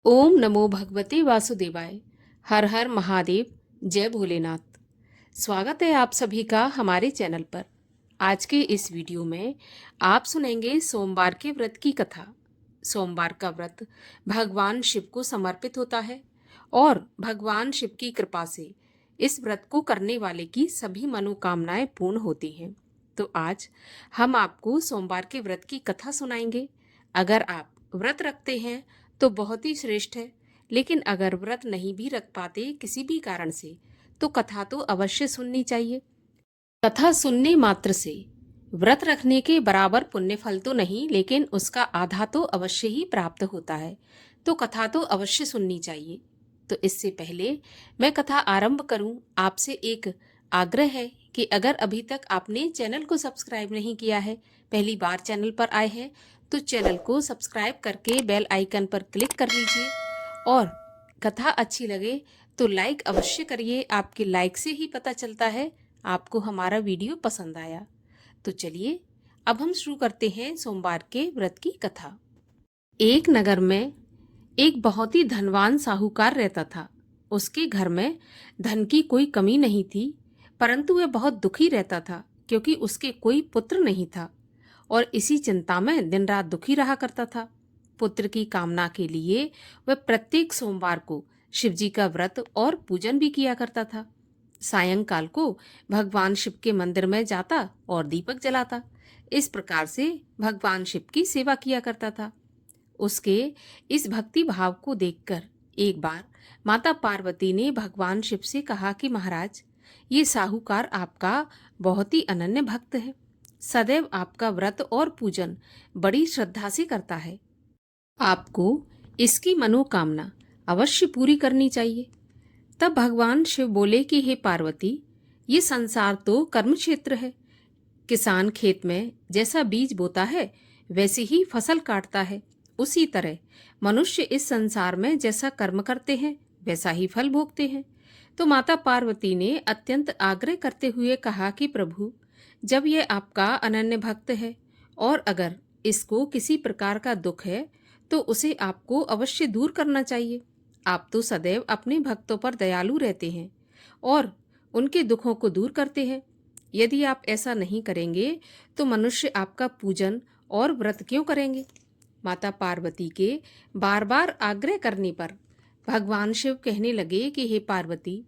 ओम नमो भगवते वासुदेवाय। हर हर महादेव। जय भोलेनाथ। स्वागत है आप सभी का हमारे चैनल पर। आज के इस वीडियो में आप सुनेंगे सोमवार के व्रत की कथा। सोमवार का व्रत भगवान शिव को समर्पित होता है और भगवान शिव की कृपा से इस व्रत को करने वाले की सभी मनोकामनाएं पूर्ण होती हैं। तो आज हम आपको सोमवार के व्रत की कथा सुनाएंगे। अगर आप व्रत रखते हैं तो बहुत ही श्रेष्ठ है, लेकिन अगर व्रत नहीं भी रख पाते किसी भी कारण से तो कथा तो अवश्य सुननी चाहिए। कथा सुनने मात्र से व्रत रखने के बराबर पुण्य फल तो नहीं, लेकिन उसका आधा तो अवश्य ही प्राप्त होता है। तो कथा तो अवश्य सुननी चाहिए। तो इससे पहले मैं कथा आरंभ करूं, आपसे एक आग्रह है कि अगर अभी तक आपने चैनल को सब्सक्राइब नहीं किया है, पहली बार चैनल पर आए हैं, तो चैनल को सब्सक्राइब करके बेल आइकन पर क्लिक कर लीजिए और कथा अच्छी लगे तो लाइक अवश्य करिए। आपके लाइक से ही पता चलता है आपको हमारा वीडियो पसंद आया। तो चलिए अब हम शुरू करते हैं सोमवार के व्रत की कथा। एक नगर में एक बहुत ही धनवान साहूकार रहता था। उसके घर में धन की कोई कमी नहीं थी, परंतु वह बहुत दुखी रहता था क्योंकि उसके कोई पुत्र नहीं था और इसी चिंता में दिन रात दुखी रहा करता था। पुत्र की कामना के लिए वह प्रत्येक सोमवार को शिवजी का व्रत और पूजन भी किया करता था। सायंकाल को भगवान शिव के मंदिर में जाता और दीपक जलाता। इस प्रकार से भगवान शिव की सेवा किया करता था। उसके इस भक्ति भाव को देखकर एक बार माता पार्वती ने भगवान शिव से कहा कि महाराज, ये साहूकार आपका बहुत ही अनन्य भक्त है, सदैव आपका व्रत और पूजन बड़ी श्रद्धा से करता है। आपको इसकी मनोकामना अवश्य पूरी करनी चाहिए। तब भगवान शिव बोले कि हे पार्वती, ये संसार तो कर्म क्षेत्र है। किसान खेत में जैसा बीज बोता है वैसे ही फसल काटता है। उसी तरह मनुष्य इस संसार में जैसा कर्म करते हैं वैसा ही फल भोगते हैं। तो माता पार्वती ने अत्यंत आग्रह करते हुए कहा कि प्रभु, जब यह आपका अनन्य भक्त है और अगर इसको किसी प्रकार का दुख है तो उसे आपको अवश्य दूर करना चाहिए। आप तो सदैव अपने भक्तों पर दयालु रहते हैं और उनके दुखों को दूर करते हैं। यदि आप ऐसा नहीं करेंगे तो मनुष्य आपका पूजन और व्रत क्यों करेंगे। माता पार्वती के बार बार आग्रह करने पर भगवान शिव कहने लगे कि हे पार्वती,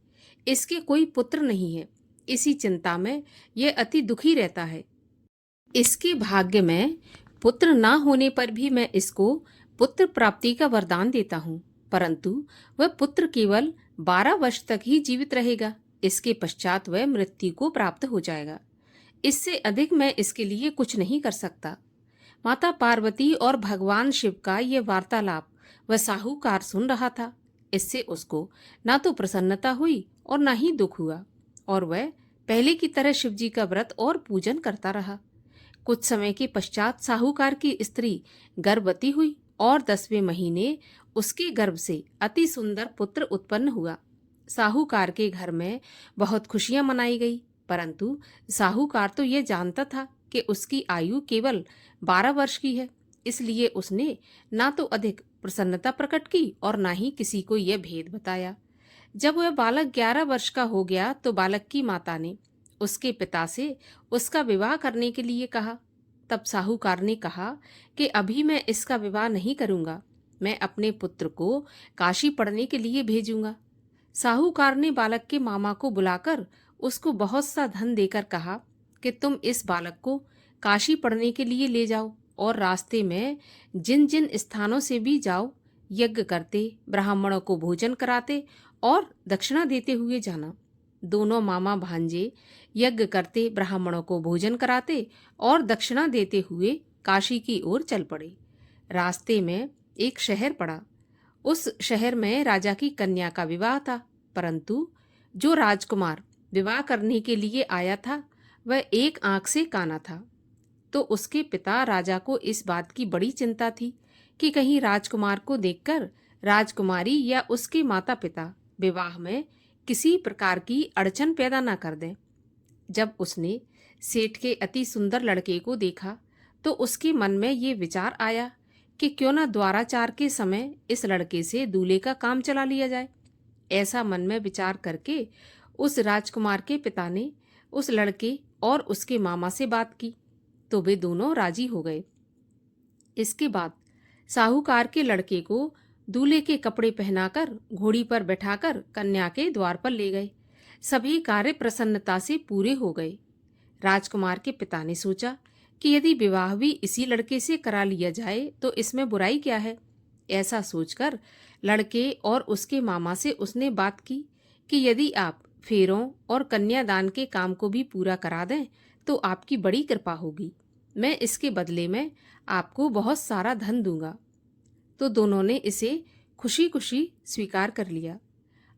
इसके कोई पुत्र नहीं है, इसी चिंता में यह अति दुखी रहता है। इसके भाग्य में पुत्र ना होने पर भी मैं इसको पुत्र प्राप्ति का वरदान देता हूँ, परंतु वह पुत्र केवल 12 वर्ष तक ही जीवित रहेगा। इसके पश्चात वह मृत्यु को प्राप्त हो जाएगा। इससे अधिक मैं इसके लिए कुछ नहीं कर सकता। माता पार्वती और भगवान शिव का ये वार्तालाप वह साहूकार सुन रहा था। इससे उसको ना तो प्रसन्नता हुई और ना ही दुख हुआ और वह पहले की तरह शिवजी का व्रत और पूजन करता रहा। कुछ समय के पश्चात साहूकार की स्त्री गर्भवती हुई और 10वें महीने उसके गर्भ से अति सुंदर पुत्र उत्पन्न हुआ। साहूकार के घर में बहुत खुशियां मनाई गई, परंतु साहूकार तो यह जानता था कि उसकी आयु केवल 12 वर्ष की है, इसलिए उसने ना तो अधिक प्रसन्नता प्रकट की और ना ही किसी को यह भेद बताया। जब वह बालक 11 वर्ष का हो गया तो बालक की माता ने उसके पिता से उसका विवाह करने के लिए कहा। तब साहूकार ने कहा कि अभी मैं इसका विवाह नहीं करूंगा, मैं अपने पुत्र को काशी पढ़ने के लिए भेजूंगा। साहूकार ने बालक के मामा को बुलाकर उसको बहुत सा धन देकर कहा कि तुम इस बालक को काशी पढ़ने के लिए ले जाओ और रास्ते में जिन जिन स्थानों से भी जाओ, यज्ञ करते, ब्राह्मणों को भोजन कराते और दक्षिणा देते हुए जाना। दोनों मामा भांजे यज्ञ करते, ब्राह्मणों को भोजन कराते और दक्षिणा देते हुए काशी की ओर चल पड़े। रास्ते में एक शहर पड़ा। उस शहर में राजा की कन्या का विवाह था, परंतु जो राजकुमार विवाह करने के लिए आया था वह एक आंख से काना था। तो उसके पिता राजा को इस बात की बड़ी चिंता थी कि कहीं राजकुमार को देखकर राजकुमारी या उसके माता पिता विवाह में किसी प्रकार की अड़चन पैदा न कर दें। जब उसने सेठ के अति सुंदर लड़के को देखा तो उसके मन में ये विचार आया कि क्यों न द्वाराचार के समय इस लड़के से दूल्हे का काम चला लिया जाए। ऐसा मन में विचार करके उस राजकुमार के पिता ने उस लड़के और उसके मामा से बात की, तो वे दोनों राजी हो गए। इसके बाद साहूकार के लड़के को दूल्हे के कपड़े पहनाकर घोड़ी पर बैठाकर कन्या के द्वार पर ले गए। सभी कार्य प्रसन्नता से पूरे हो गए। राजकुमार के पिता ने सोचा कि यदि विवाह भी इसी लड़के से करा लिया जाए तो इसमें बुराई क्या है। ऐसा सोचकर लड़के और उसके मामा से उसने बात की कि यदि आप फेरों और कन्यादान के काम को भी पूरा करा दें तो आपकी बड़ी कृपा होगी। मैं इसके बदले में आपको बहुत सारा धन दूंगा। तो दोनों ने इसे खुशी खुशी स्वीकार कर लिया।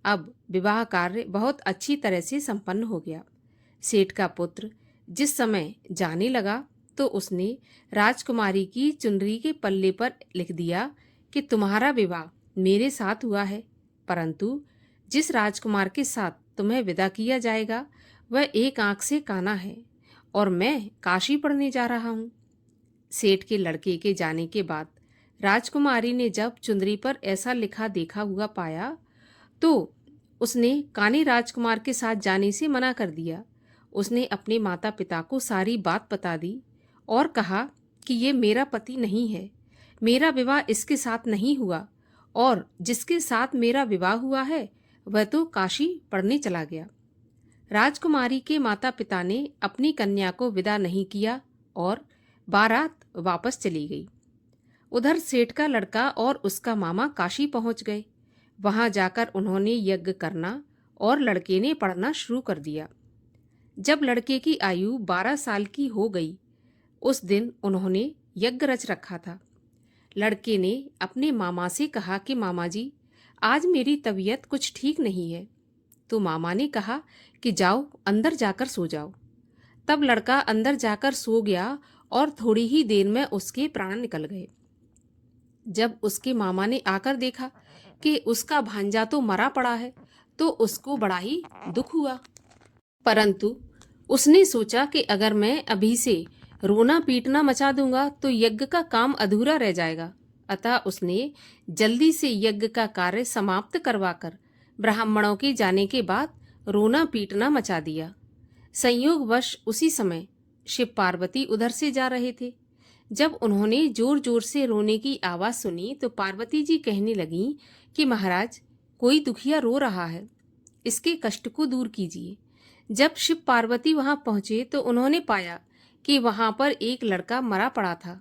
अब विवाह कार्य बहुत अच्छी तरह से संपन्न हो गया। सेठ का पुत्र जिस समय जाने लगा तो उसने राजकुमारी की चुनरी के पल्ले पर लिख दिया कि तुम्हारा विवाह मेरे साथ हुआ है, परंतु जिस राजकुमार के साथ तुम्हें विदा किया जाएगा वह एक आंख से काना है और मैं काशी पढ़ने जा रहा हूँ। सेठ के लड़के के जाने के बाद राजकुमारी ने जब चुनरी पर ऐसा लिखा देखा हुआ पाया तो उसने काने राजकुमार के साथ जाने से मना कर दिया। उसने अपने माता पिता को सारी बात बता दी और कहा कि ये मेरा पति नहीं है, मेरा विवाह इसके साथ नहीं हुआ और जिसके साथ मेरा विवाह हुआ है वह तो काशी पढ़ने चला गया। राजकुमारी के माता पिता ने अपनी कन्या को विदा नहीं किया और बारात वापस चली गई। उधर सेठ का लड़का और उसका मामा काशी पहुंच गए। वहां जाकर उन्होंने यज्ञ करना और लड़के ने पढ़ना शुरू कर दिया। जब लड़के की आयु 12 साल की हो गई उस दिन उन्होंने यज्ञ रच रखा था। लड़के ने अपने मामा से कहा कि मामा जी, आज मेरी तबीयत कुछ ठीक नहीं है। तो मामा ने कहा कि जाओ अंदर जाकर सो जाओ। तब लड़का अंदर जाकर सो गया और थोड़ी ही देर में उसके प्राण निकल गए। जब उसके मामा ने आकर देखा कि उसका भांजा तो मरा पड़ा है तो उसको बड़ा ही दुख हुआ, परंतु उसने सोचा कि अगर मैं अभी से रोना पीटना मचा दूंगा तो यज्ञ का काम अधूरा रह जाएगा। अतः उसने जल्दी से यज्ञ का कार्य समाप्त करवाकर ब्राह्मणों के जाने के बाद रोना पीटना मचा दिया। संयोगवश उसी समय शिव पार्वती उधर से जा रहे थे। जब उन्होंने जोर जोर से रोने की आवाज सुनी तो पार्वती जी कहने लगीं कि महाराज, कोई दुखिया रो रहा है, इसके कष्ट को दूर कीजिए। जब शिव पार्वती वहां पहुंचे तो उन्होंने पाया कि वहां पर एक लड़का मरा पड़ा था।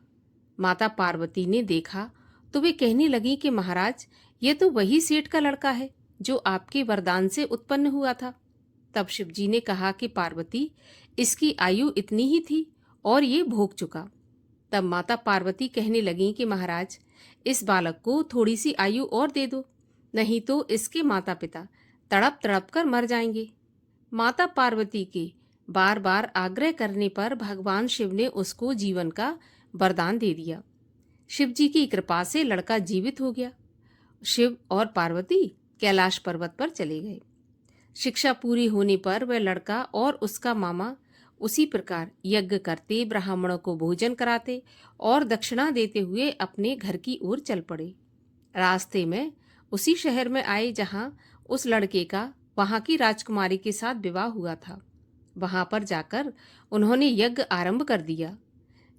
माता पार्वती ने देखा तो वे कहने लगी कि महाराज, ये तो वही सेठ का लड़का है जो आपके वरदान से उत्पन्न हुआ था। तब शिव जी ने कहा कि पार्वती, इसकी आयु इतनी ही थी और ये भोग चुका। तब माता पार्वती कहने लगी कि महाराज, इस बालक को थोड़ी सी आयु और दे दो, नहीं तो इसके माता पिता तड़प तड़प कर मर जाएंगे। माता पार्वती के बार बार आग्रह करने पर भगवान शिव ने उसको जीवन का वरदान दे दिया। शिव जी की कृपा से लड़का जीवित हो गया। शिव और पार्वती कैलाश पर्वत पर चले गए। शिक्षा पूरी होने पर वह लड़का और उसका मामा उसी प्रकार यज्ञ करते, ब्राह्मणों को भोजन कराते और दक्षिणा देते हुए अपने घर की ओर चल पड़े। रास्ते में उसी शहर में आए जहां उस लड़के का वहां की राजकुमारी के साथ विवाह हुआ था। वहां पर जाकर उन्होंने यज्ञ आरंभ कर दिया।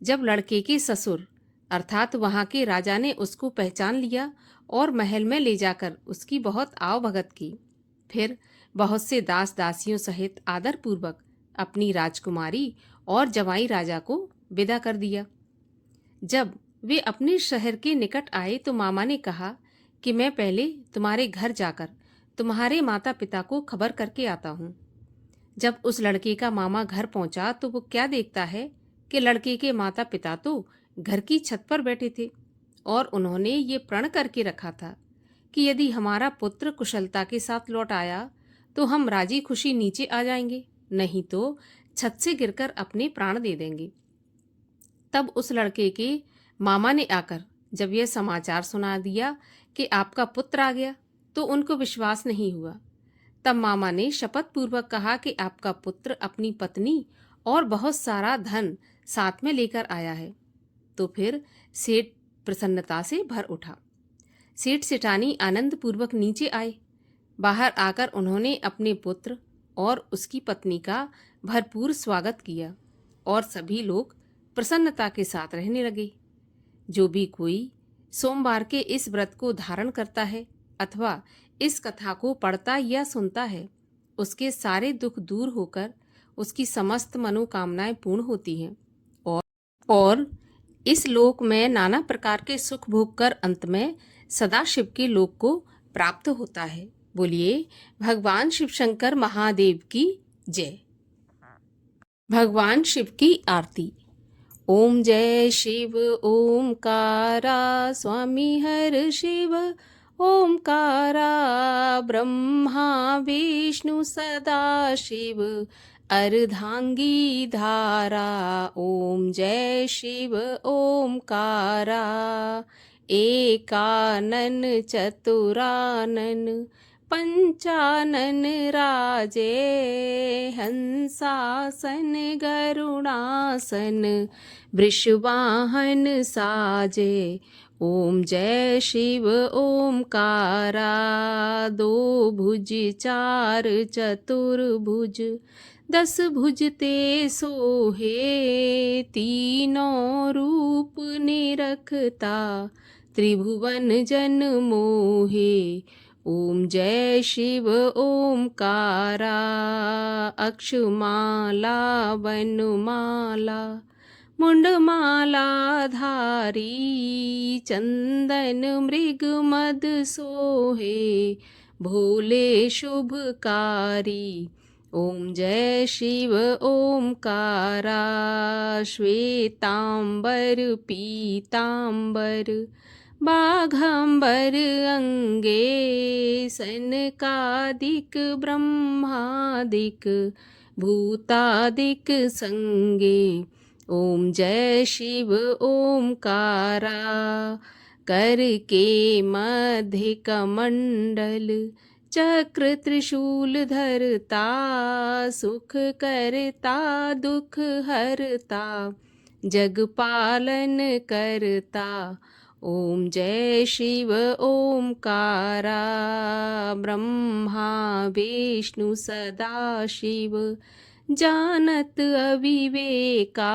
जब लड़के के ससुर अर्थात वहां के राजा ने उसको पहचान लिया और महल में ले जाकर उसकी बहुत आव भगत की, फिर बहुत से दास दासियों सहित आदर पूर्वक अपनी राजकुमारी और जवाई राजा को विदा कर दिया। जब वे अपने शहर के निकट आए तो मामा ने कहा कि मैं पहले तुम्हारे घर जाकर तुम्हारे माता पिता को खबर करके आता हूँ। जब उस लड़के का मामा घर पहुंचा तो वो क्या देखता है कि लड़के के माता पिता तो घर की छत पर बैठे थे और उन्होंने ये प्रण करके रखा था कि यदि हमारा पुत्र कुशलता के साथ लौट आया तो हम राजी खुशी नीचे आ जाएंगे, नहीं तो छत से गिरकर अपने प्राण दे देंगे। तब उस लड़के के मामा ने आकर जब यह समाचार सुना दिया कि आपका पुत्र आ गया तो उनको विश्वास नहीं हुआ। तब मामा ने शपथ पूर्वक कहा कि आपका पुत्र अपनी पत्नी और बहुत सारा धन साथ में लेकर आया है। तो फिर सेठ प्रसन्नता से भर उठा। सेठ सेठानी आनंद पूर्वक नीचे आए। बाहर आकर उन्होंने अपने पुत्र और उसकी पत्नी का भरपूर स्वागत किया और सभी लोग प्रसन्नता के साथ रहने लगे। जो भी कोई सोमवार के इस व्रत को धारण करता है अथवा इस कथा को पढ़ता या सुनता है, उसके सारे दुख दूर होकर उसकी समस्त मनोकामनाएं पूर्ण होती हैं और इस लोक में नाना प्रकार के सुख भोग कर अंत में सदा शिव के लोक को प्राप्त होता है। बोलिए भगवान शिव शंकर महादेव की जय। भगवान शिव की आरती। ओम जय शिव ओमकारा स्वामी हर शिव ओमकारा ब्रह्मा विष्णु सदा शिव अर्धांगी धारा। ओम जय शिव ओमकारा एकानन चतुरानन पंचानन राजे हंसासन गरुणासन वृषवाहन साजे। ओम जय शिव ओमकारा दो भुज चार चतुर्भुज 10 भुज ते सोहे तीनों रूप निरखता त्रिभुवन जन मोहे। ओम जय शिव ओमकारा अक्षमाला वनमाला मुंडमाला धारी चंदन मृग मद सोहे भोले शुभकारी। ओम जय शिव ओमकारा श्वेतांबर पीतांबर बाघांबर अंगे सनकादिक ब्रह्मादिक भूतादिक संगे। ओम जय शिव ओमकारा करके मध्य कमंडल चक्र त्रिशूल धरता सुख करता दुख हरता जग पालन करता। ओम जय शिव ओमकारा ब्रह्मा विष्णु सदा शिव जानत अविवेका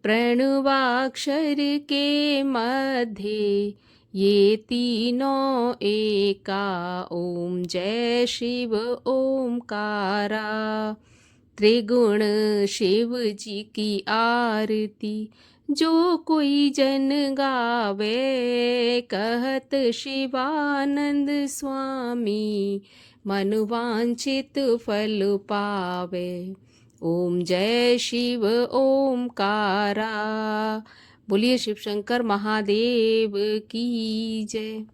प्रणवाक्षर के मध्य ये तीनों एका। ओम जय शिव ओमकारा त्रिगुण शिव जी की आरती जो कोई जन गावे कहत शिवानंद स्वामी मन वांछित फल पावे। ओम जय शिव ओमकारा। बोलिए शिव शंकर महादेव की जय।